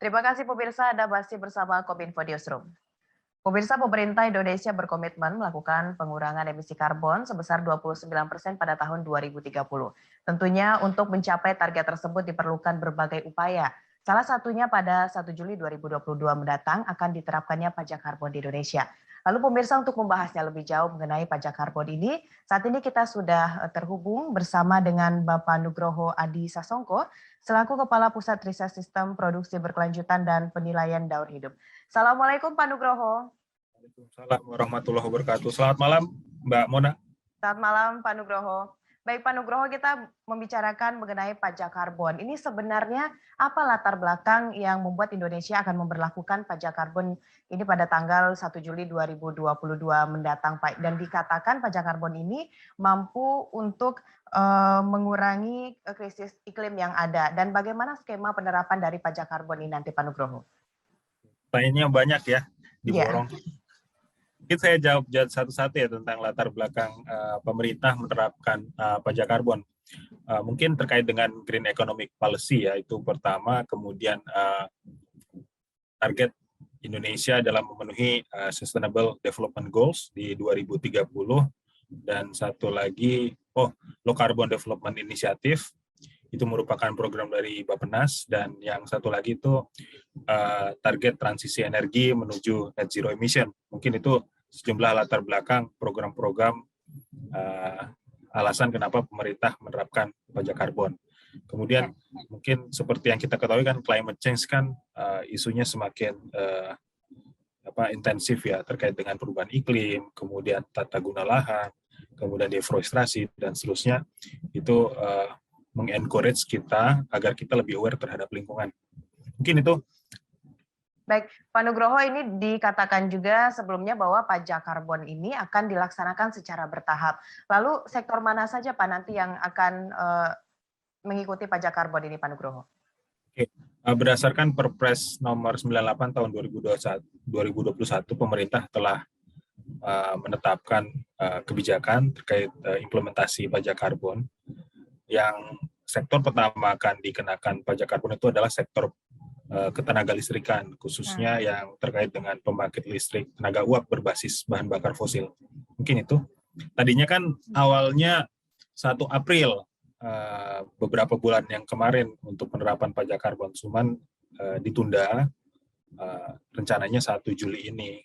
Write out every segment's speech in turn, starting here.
Terima kasih pemirsa, Anda masih bersama Kominfo Newsroom. Pemirsa, pemerintah Indonesia berkomitmen melakukan pengurangan emisi karbon sebesar 29% pada tahun 2030. Tentunya untuk mencapai target tersebut diperlukan berbagai upaya. Salah satunya pada 1 Juli 2022 mendatang akan diterapkannya pajak karbon di Indonesia. Lalu pemirsa, untuk membahasnya lebih jauh mengenai pajak karbon ini, saat ini kita sudah terhubung bersama dengan Bapak Nugroho Adi Sasongko, selaku Kepala Pusat Riset Sistem Produksi Berkelanjutan dan Penilaian Daur Hidup. Assalamualaikum Pak Nugroho. Waalaikumsalam warahmatullahi wabarakatuh. Selamat malam Mbak Mona. Selamat malam Pak Nugroho. Baik Pak Nugroho, kita membicarakan mengenai pajak karbon. Ini sebenarnya apa latar belakang yang membuat Indonesia akan memberlakukan pajak karbon ini pada tanggal 1 Juli 2022 mendatang, Pak? Dan dikatakan pajak karbon ini mampu untuk mengurangi krisis iklim yang ada. Dan bagaimana skema penerapan dari pajak karbon ini nanti Pak Nugroho? Pertanyaannya banyak ya, diborong. Yeah. Mungkin saya jawab satu-satu ya tentang latar belakang pemerintah menerapkan pajak karbon. Mungkin terkait dengan Green Economic Policy ya, itu pertama, kemudian target Indonesia dalam memenuhi Sustainable Development Goals di 2030, dan satu lagi Low Carbon Development Initiative, itu merupakan program dari Bappenas, dan yang satu lagi itu target transisi energi menuju net zero emission. Mungkin itu sejumlah latar belakang program-program alasan kenapa pemerintah menerapkan pajak karbon. Kemudian mungkin seperti yang kita ketahui kan, climate change kan isunya semakin intensif ya, terkait dengan perubahan iklim, kemudian tata guna lahan, kemudian deforestasi dan seterusnya. Itu mengencourage kita agar kita lebih aware terhadap lingkungan. Mungkin itu. Baik, Pak Nugroho, ini dikatakan juga sebelumnya bahwa pajak karbon ini akan dilaksanakan secara bertahap. Lalu sektor mana saja Pak nanti yang akan mengikuti pajak karbon ini Pak Nugroho? Oke. Berdasarkan Perpres nomor 98 tahun 2021, pemerintah telah menetapkan kebijakan terkait implementasi pajak karbon. Yang sektor pertama akan dikenakan pajak karbon itu adalah sektor ketenaga listrikan, khususnya yang terkait dengan pembangkit listrik tenaga uap berbasis bahan bakar fosil. Mungkin itu. Tadinya kan awalnya 1 April, beberapa bulan yang kemarin untuk penerapan pajak karbon, cuman ditunda, rencananya 1 Juli ini.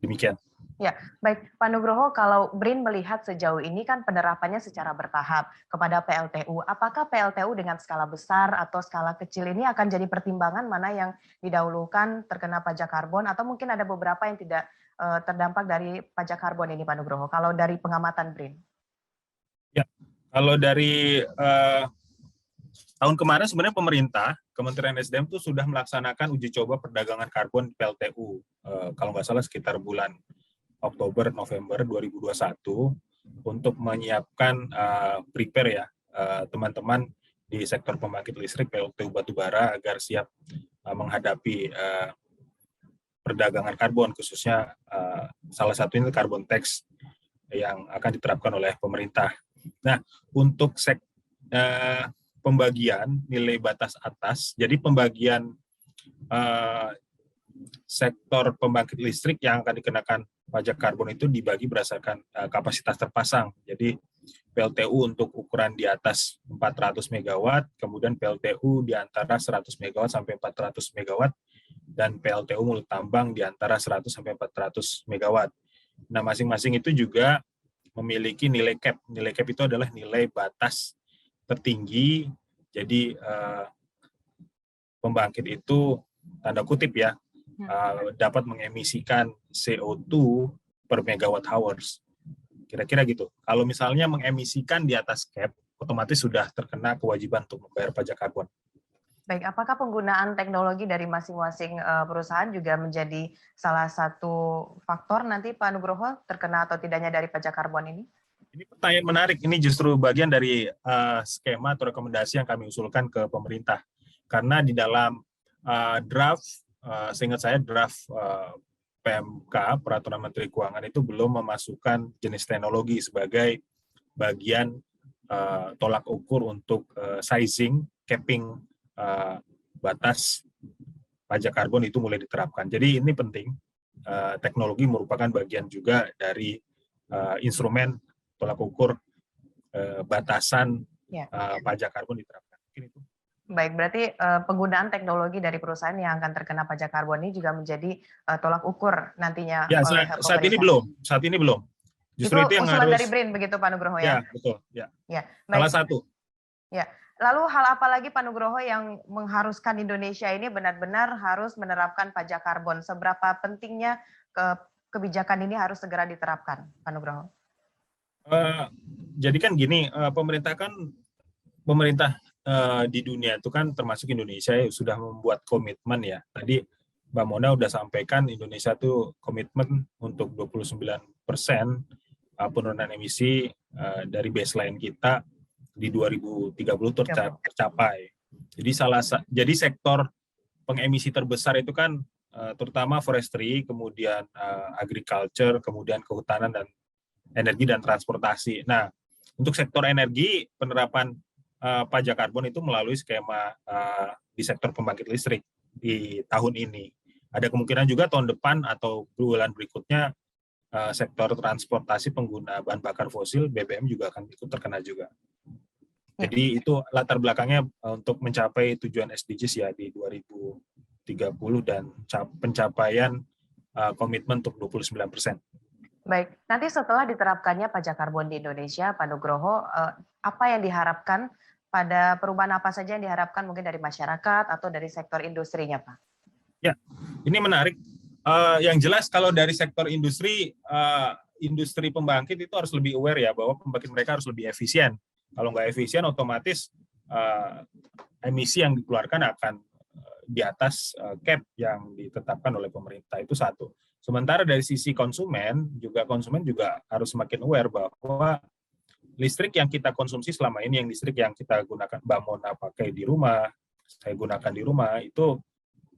Demikian. Ya, baik Pak Nugroho, kalau BRIN melihat sejauh ini kan penerapannya secara bertahap kepada PLTU. Apakah PLTU dengan skala besar atau skala kecil ini akan jadi pertimbangan mana yang didahulukan terkena pajak karbon, atau mungkin ada beberapa yang tidak terdampak dari pajak karbon ini Pak Nugroho, kalau dari pengamatan BRIN? Ya, kalau dari tahun kemarin sebenarnya pemerintah, Kementerian SDM itu sudah melaksanakan uji coba perdagangan karbon PLTU. Kalau nggak salah sekitar bulan Oktober November 2021 untuk menyiapkan prepare ya teman-teman di sektor pembangkit listrik PLTU batubara agar siap menghadapi perdagangan karbon, khususnya salah satunya carbon tax yang akan diterapkan oleh pemerintah. Nah, untuk pembagian nilai batas atas, jadi pembagian sektor pembangkit listrik yang akan dikenakan pajak karbon itu dibagi berdasarkan kapasitas terpasang. Jadi PLTU untuk ukuran di atas 400 MW, kemudian PLTU di antara 100 MW sampai 400 MW, dan PLTU mulut tambang di antara 100 sampai 400 MW. Nah, masing-masing itu juga memiliki nilai cap. Nilai cap itu adalah nilai batas tertinggi. Jadi pembangkit itu tanda kutip ya, dapat mengemisikan CO2 per megawatt hours. Kira-kira gitu. Kalau misalnya mengemisikan di atas cap, otomatis sudah terkena kewajiban untuk membayar pajak karbon. Baik, apakah penggunaan teknologi dari masing-masing perusahaan juga menjadi salah satu faktor nanti Pak Nugroho terkena atau tidaknya dari pajak karbon ini? Ini pertanyaan menarik. Ini justru bagian dari skema atau rekomendasi yang kami usulkan ke pemerintah. Karena di dalam draft, seingat saya draft PMK, Peraturan Menteri Keuangan, itu belum memasukkan jenis teknologi sebagai bagian tolak ukur untuk sizing, capping batas pajak karbon itu mulai diterapkan. Jadi ini penting, teknologi merupakan bagian juga dari instrumen tolak ukur batasan pajak karbon diterapkan. Mungkin itu. Baik, berarti penggunaan teknologi dari perusahaan yang akan terkena pajak karbon ini juga menjadi tolak ukur nantinya Ya, oleh saat ini belum. Justru itu yang usulan harus. dari BRIN begitu Pak Nugroho ya? Ya, betul. Ya. Baik. Salah satu. Ya. Lalu hal apa lagi Pak Nugroho yang mengharuskan Indonesia ini benar-benar harus menerapkan pajak karbon? Seberapa pentingnya kebijakan ini harus segera diterapkan, Pak Nugroho? Jadi kan gini, pemerintah di dunia itu kan termasuk Indonesia ya, sudah membuat komitmen ya. Tadi Mbak Mona udah sampaikan Indonesia tuh komitmen untuk 29% penurunan emisi dari baseline kita di 2030 tercapai. Jadi sektor pengemisi terbesar itu kan terutama forestry, kemudian agriculture, kemudian kehutanan dan energi dan transportasi. Nah, untuk sektor energi penerapan pajak karbon itu melalui skema di sektor pembangkit listrik di tahun ini. Ada kemungkinan juga tahun depan atau bulan berikutnya sektor transportasi pengguna bahan bakar fosil BBM juga akan ikut terkena juga. Jadi itu latar belakangnya untuk mencapai tujuan SDGs ya di 2030 dan pencapaian komitmen untuk 29%. Baik, nanti setelah diterapkannya pajak karbon di Indonesia, Pak Nugroho, apa yang diharapkan pada perubahan apa saja yang diharapkan mungkin dari masyarakat atau dari sektor industrinya, Pak? Ya, ini menarik. Yang jelas kalau dari sektor industri, industri pembangkit itu harus lebih aware ya bahwa pembangkit mereka harus lebih efisien. Kalau nggak efisien, otomatis emisi yang dikeluarkan akan di atas cap yang ditetapkan oleh pemerintah. Itu satu. Sementara dari sisi konsumen juga harus semakin aware bahwa listrik yang kita konsumsi selama ini, yang listrik yang kita gunakan, Mbak Mona pakai di rumah, saya gunakan di rumah, itu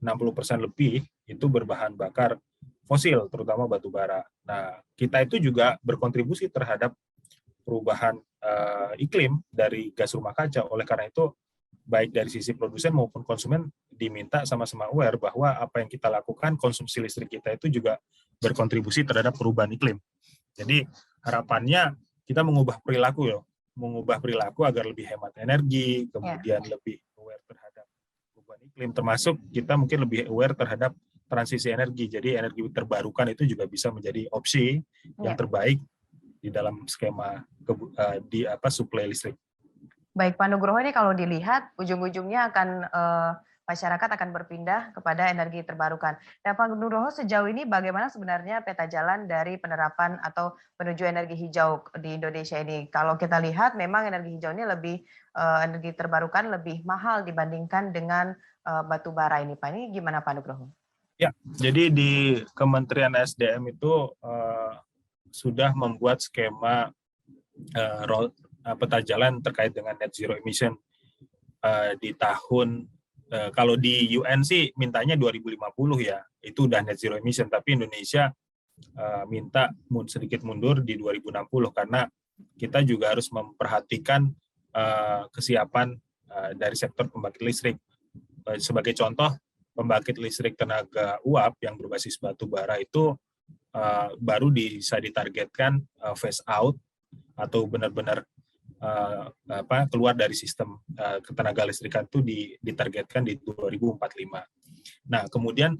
60% lebih itu berbahan bakar fosil, terutama batu bara. Nah, kita itu juga berkontribusi terhadap perubahan iklim dari gas rumah kaca. Oleh karena itu, baik dari sisi produsen maupun konsumen diminta sama-sama aware bahwa apa yang kita lakukan, konsumsi listrik kita itu juga berkontribusi terhadap perubahan iklim. Jadi harapannya kita mengubah perilaku agar lebih hemat energi, kemudian lebih aware terhadap perubahan iklim, termasuk kita mungkin lebih aware terhadap transisi energi. Jadi energi terbarukan itu juga bisa menjadi opsi yang terbaik di dalam skema suplai listrik. Baik, Pak Nugroho, ini kalau dilihat ujung-ujungnya akan masyarakat akan berpindah kepada energi terbarukan. Nah, Pak Nugroho, sejauh ini bagaimana sebenarnya peta jalan dari penerapan atau menuju energi hijau di Indonesia ini? Kalau kita lihat memang energi hijau ini energi terbarukan lebih mahal dibandingkan dengan batu bara ini, Pak. Ini gimana Pak Nugroho? Ya, jadi di Kementerian SDM itu sudah membuat skema peta jalan terkait dengan net zero emission di tahun kalau di UN sih mintanya 2050 ya, itu udah net zero emission, tapi Indonesia minta sedikit mundur di 2060 karena kita juga harus memperhatikan kesiapan dari sektor pembangkit listrik. Sebagai contoh, pembangkit listrik tenaga uap yang berbasis batu bara itu baru bisa ditargetkan phase out atau benar-benar keluar dari sistem ketenaga listrikan itu ditargetkan di 2045. Nah, kemudian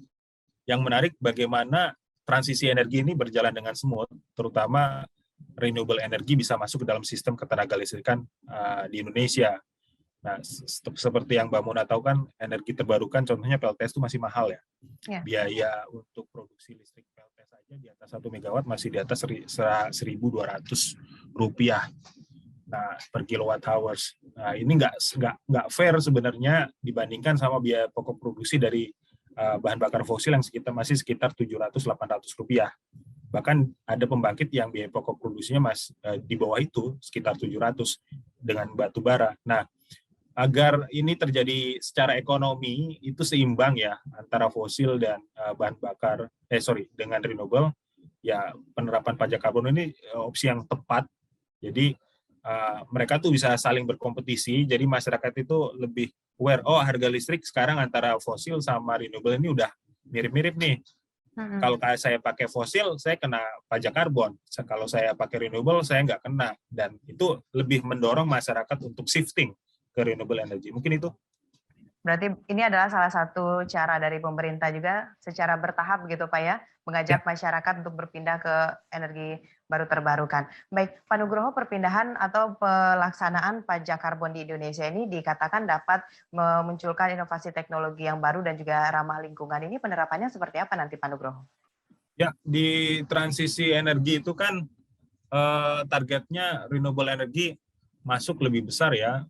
yang menarik bagaimana transisi energi ini berjalan dengan smooth, terutama renewable energy bisa masuk ke dalam sistem ketenaga listrikan di Indonesia. Nah, seperti yang Mbak Mona tahu kan, energi terbarukan contohnya PLTS itu masih mahal ya. Biaya untuk produksi listrik PLTS saja di atas 1 megawatt masih di atas Rp1.200 per kilowatt hours. Nah, ini nggak fair sebenarnya dibandingkan sama biaya pokok produksi dari bahan bakar fosil yang masih sekitar Rp700-800. Bahkan ada pembangkit yang biaya pokok produksinya di bawah itu, sekitar 700 dengan batu bara. Nah, agar ini terjadi secara ekonomi itu seimbang ya antara fosil dan dengan renewable, ya penerapan pajak karbon ini opsi yang tepat. Jadi mereka tuh bisa saling berkompetisi, jadi masyarakat itu lebih aware, oh harga listrik sekarang antara fosil sama renewable ini udah mirip-mirip nih. Kalau saya pakai fosil, saya kena pajak karbon. Kalau saya pakai renewable, saya nggak kena. Dan itu lebih mendorong masyarakat untuk shifting ke renewable energy. Mungkin itu. Berarti ini adalah salah satu cara dari pemerintah juga secara bertahap gitu Pak ya, mengajak masyarakat untuk berpindah ke energi baru terbarukan. Baik, Pak Nugroho, perpindahan atau pelaksanaan pajak karbon di Indonesia ini dikatakan dapat memunculkan inovasi teknologi yang baru dan juga ramah lingkungan. Ini penerapannya seperti apa nanti Pak Nugroho? Ya, di transisi energi itu kan targetnya renewable energy masuk lebih besar ya,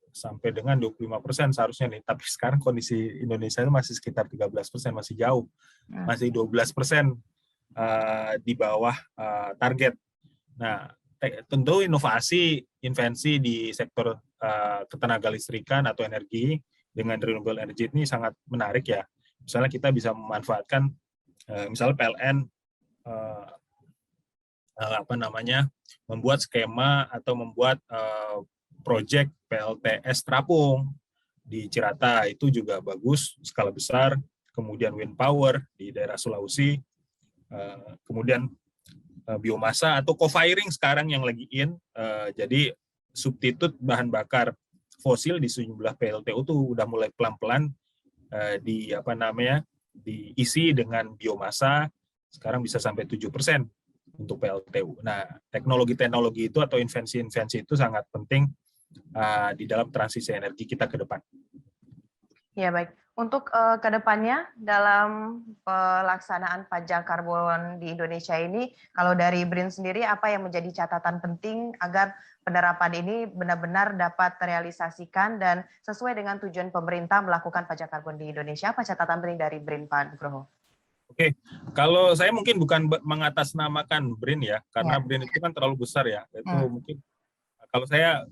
sampai dengan 25% seharusnya nih. Tapi sekarang kondisi Indonesia itu masih sekitar 13%, masih jauh. Masih 12% di bawah target. Nah, tentu inovasi, invensi di sektor ketenaga listrikan atau energi dengan renewable energy ini sangat menarik ya. Misalnya kita bisa memanfaatkan misalnya PLN membuat skema atau membuat proyek PLTS terapung di Cirata, itu juga bagus, skala besar. Kemudian wind power di daerah Sulawesi, kemudian biomasa atau co-firing sekarang yang lagi in, jadi substitut bahan bakar fosil di sejumlah PLTU tuh udah mulai pelan-pelan diisi dengan biomasa, sekarang bisa sampai 7% untuk PLTU. Nah, teknologi-teknologi itu atau invensi-invensi itu sangat penting di dalam transisi energi kita ke depan. Ya baik, untuk ke depannya dalam pelaksanaan pajak karbon di Indonesia ini, kalau dari BRIN sendiri apa yang menjadi catatan penting agar penerapan ini benar-benar dapat terrealisasikan dan sesuai dengan tujuan pemerintah melakukan pajak karbon di Indonesia? Apa catatan penting dari BRIN, Pak Nugroho? Oke, kalau saya mungkin bukan mengatasnamakan BRIN ya, karena BRIN itu kan terlalu besar ya. Itu mungkin kalau saya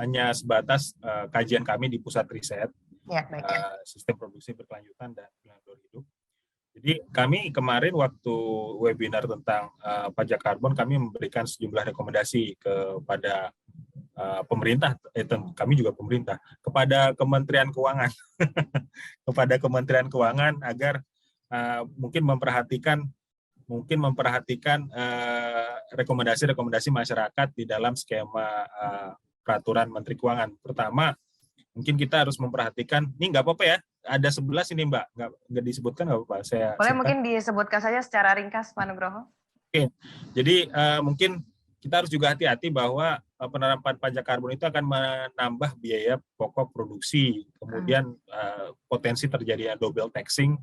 hanya sebatas kajian kami di pusat riset, sistem produksi berkelanjutan dan pengalaman hidup. Jadi kami kemarin waktu webinar tentang pajak karbon, kami memberikan sejumlah rekomendasi kepada pemerintah, kami juga pemerintah, kepada Kementerian Keuangan, kepada Kementerian Keuangan agar mungkin memperhatikan rekomendasi-rekomendasi masyarakat di dalam skema peraturan Menteri Keuangan. Pertama, mungkin kita harus memperhatikan, ini nggak apa-apa ya, ada 11 ini Mbak, nggak disebutkan nggak apa-apa. Boleh mungkin disebutkan saja secara ringkas Pak Nugroho. Oke, jadi mungkin kita harus juga hati-hati bahwa penerapan pajak karbon itu akan menambah biaya pokok produksi, kemudian potensi terjadinya double taxing,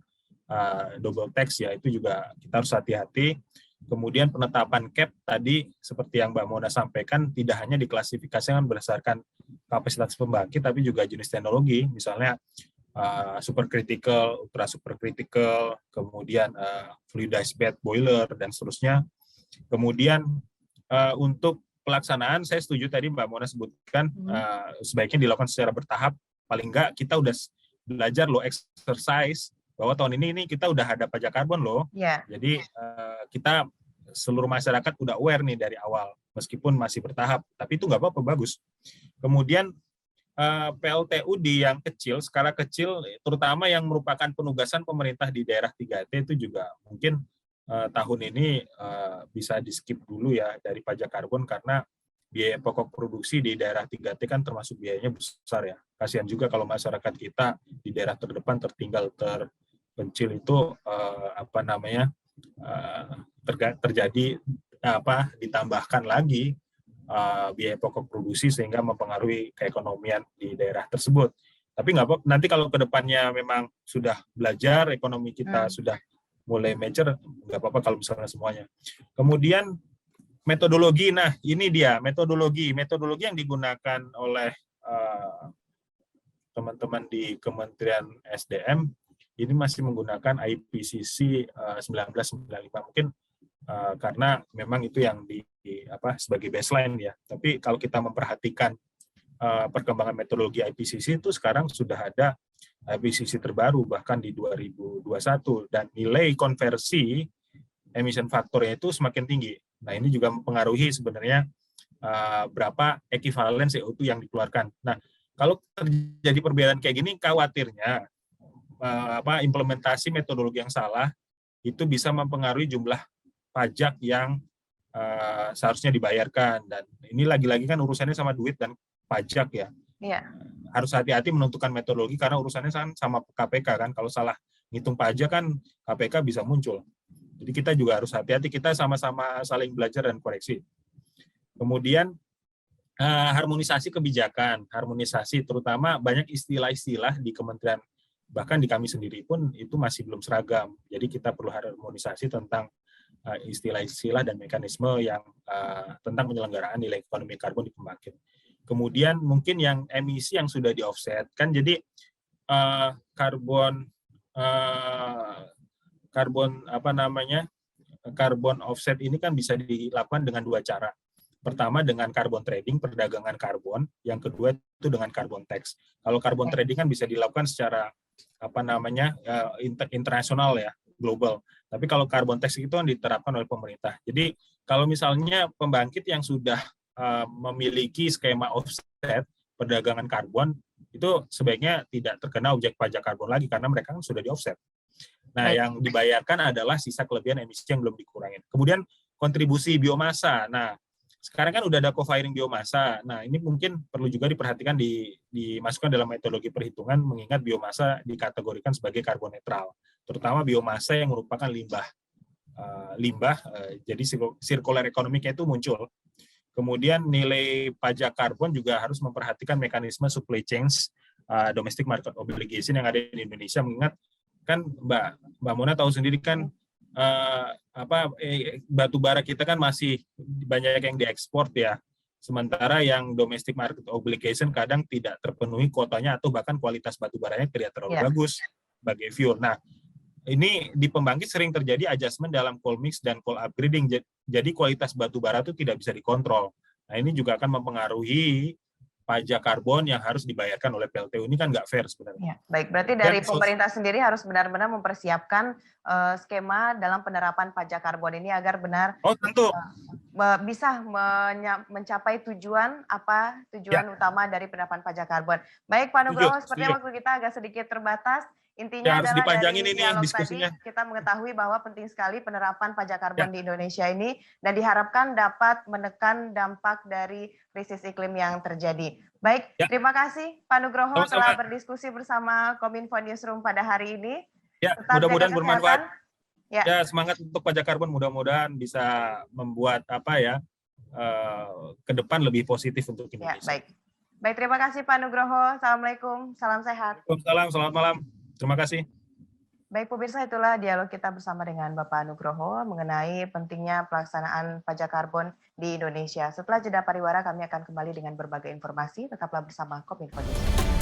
double tax ya, itu juga kita harus hati-hati. Kemudian penetapan cap tadi seperti yang Mbak Mona sampaikan tidak hanya diklasifikasikan berdasarkan kapasitas pembangkit tapi juga jenis teknologi, misalnya supercritical, ultra supercritical, kemudian fluidized bed boiler dan seterusnya. Kemudian untuk pelaksanaan saya setuju tadi Mbak Mona sebutkan sebaiknya dilakukan secara bertahap, paling enggak kita udah belajar loh exercise bahwa tahun ini kita udah ada pajak karbon loh. Jadi kita seluruh masyarakat udah aware nih dari awal, meskipun masih bertahap, tapi itu nggak apa-apa, bagus. Kemudian PLTU di yang kecil, skala kecil, terutama yang merupakan penugasan pemerintah di daerah 3T itu juga mungkin tahun ini bisa di-skip dulu ya dari pajak karbon, karena biaya pokok produksi di daerah 3T kan termasuk biayanya besar ya. Kasihan juga kalau masyarakat kita di daerah terdepan tertinggal terpencil itu terjadi ditambahkan lagi biaya pokok produksi sehingga mempengaruhi keekonomian di daerah tersebut. Tapi nggak apa, nanti kalau kedepannya memang sudah belajar, ekonomi kita sudah mulai mature, nggak apa-apa kalau misalnya semuanya. Kemudian metodologi, nah ini dia metodologi yang digunakan oleh teman-teman di Kementerian SDM ini masih menggunakan IPCC 1995, mungkin karena memang itu yang sebagai baseline ya. Tapi kalau kita memperhatikan perkembangan metodologi IPCC itu sekarang sudah ada IPCC terbaru bahkan di 2021 dan nilai konversi emission faktornya itu semakin tinggi. Nah ini juga mempengaruhi sebenarnya berapa ekivalen CO2 yang dikeluarkan. Nah, kalau terjadi perbedaan kayak gini, khawatirnya implementasi metodologi yang salah itu bisa mempengaruhi jumlah pajak yang seharusnya dibayarkan. Dan ini lagi-lagi kan urusannya sama duit dan pajak ya. Iya. Harus hati-hati menentukan metodologi karena urusannya kan sama KPK kan. Kalau salah ngitung pajak kan KPK bisa muncul. Jadi kita juga harus hati-hati, kita sama-sama saling belajar dan koreksi. Kemudian harmonisasi kebijakan, harmonisasi terutama banyak istilah-istilah di kementerian, bahkan di kami sendiri pun itu masih belum seragam. Jadi kita perlu harmonisasi tentang istilah-istilah dan mekanisme yang tentang penyelenggaraan nilai ekonomi karbon di pembangkit. Kemudian mungkin yang emisi yang sudah di offset kan, jadi karbon offset ini kan bisa dilakukan dengan dua cara. Pertama dengan carbon trading, perdagangan karbon. Yang kedua itu dengan carbon tax. Kalau carbon trading kan bisa dilakukan secara internasional ya, global. Tapi kalau carbon tax itu kan diterapkan oleh pemerintah. Jadi kalau misalnya pembangkit yang sudah memiliki skema offset perdagangan karbon, itu sebaiknya tidak terkena objek pajak karbon lagi karena mereka kan sudah di offset. Nah, yang dibayarkan adalah sisa kelebihan emisi yang belum dikurangin. Kemudian kontribusi biomasa. Nah, sekarang kan udah ada co-firing biomasa. Nah, ini mungkin perlu juga diperhatikan, dimasukkan dalam metodologi perhitungan, mengingat biomasa dikategorikan sebagai karbon netral, terutama biomasa yang merupakan limbah. Jadi circular economic-nya itu muncul. Kemudian nilai pajak karbon juga harus memperhatikan mekanisme supply chains domestic market obligation yang ada di Indonesia, mengingat kan Mbak Mona tahu sendiri kan batu bara kita kan masih banyak yang diekspor ya, sementara yang domestic market obligation kadang tidak terpenuhi kuotanya atau bahkan kualitas batu baranya tidak terlalu bagus sebagai fuel. Nah, ini di pembangkit sering terjadi adjustment dalam coal mix dan coal upgrading, jadi kualitas batu bara itu tidak bisa dikontrol. Nah, ini juga akan mempengaruhi pajak karbon yang harus dibayarkan oleh PLTU. Ini kan nggak fair sebenarnya. Ya, baik, berarti dari pemerintah sendiri harus benar-benar mempersiapkan skema dalam penerapan pajak karbon ini agar benar tentu. Bisa mencapai tujuan utama dari penerapan pajak karbon. Baik Pak Nugroho, sepertinya waktu kita agak sedikit terbatas. Intinya harus adalah dipanjangin dari ini dialog diskusinya. tadi kita mengetahui bahwa penting sekali penerapan pajak karbon di Indonesia ini dan diharapkan dapat menekan dampak dari krisis iklim yang terjadi. Baik, terima kasih Pak Nugroho telah berdiskusi bersama Kominfo Newsroom pada hari ini. Ya, mudah-mudahan bermanfaat. Ya, semangat untuk pajak karbon, mudah-mudahan bisa membuat ke depan lebih positif untuk Indonesia. Ya, baik, terima kasih Pak Nugroho. Assalamualaikum, salam sehat. Waalaikumsalam, selamat malam. Terima kasih. Baik pemirsa, itulah dialog kita bersama dengan Bapak Nugroho mengenai pentingnya pelaksanaan pajak karbon di Indonesia. Setelah jeda pariwara, kami akan kembali dengan berbagai informasi. Tetaplah bersama Kominfo News.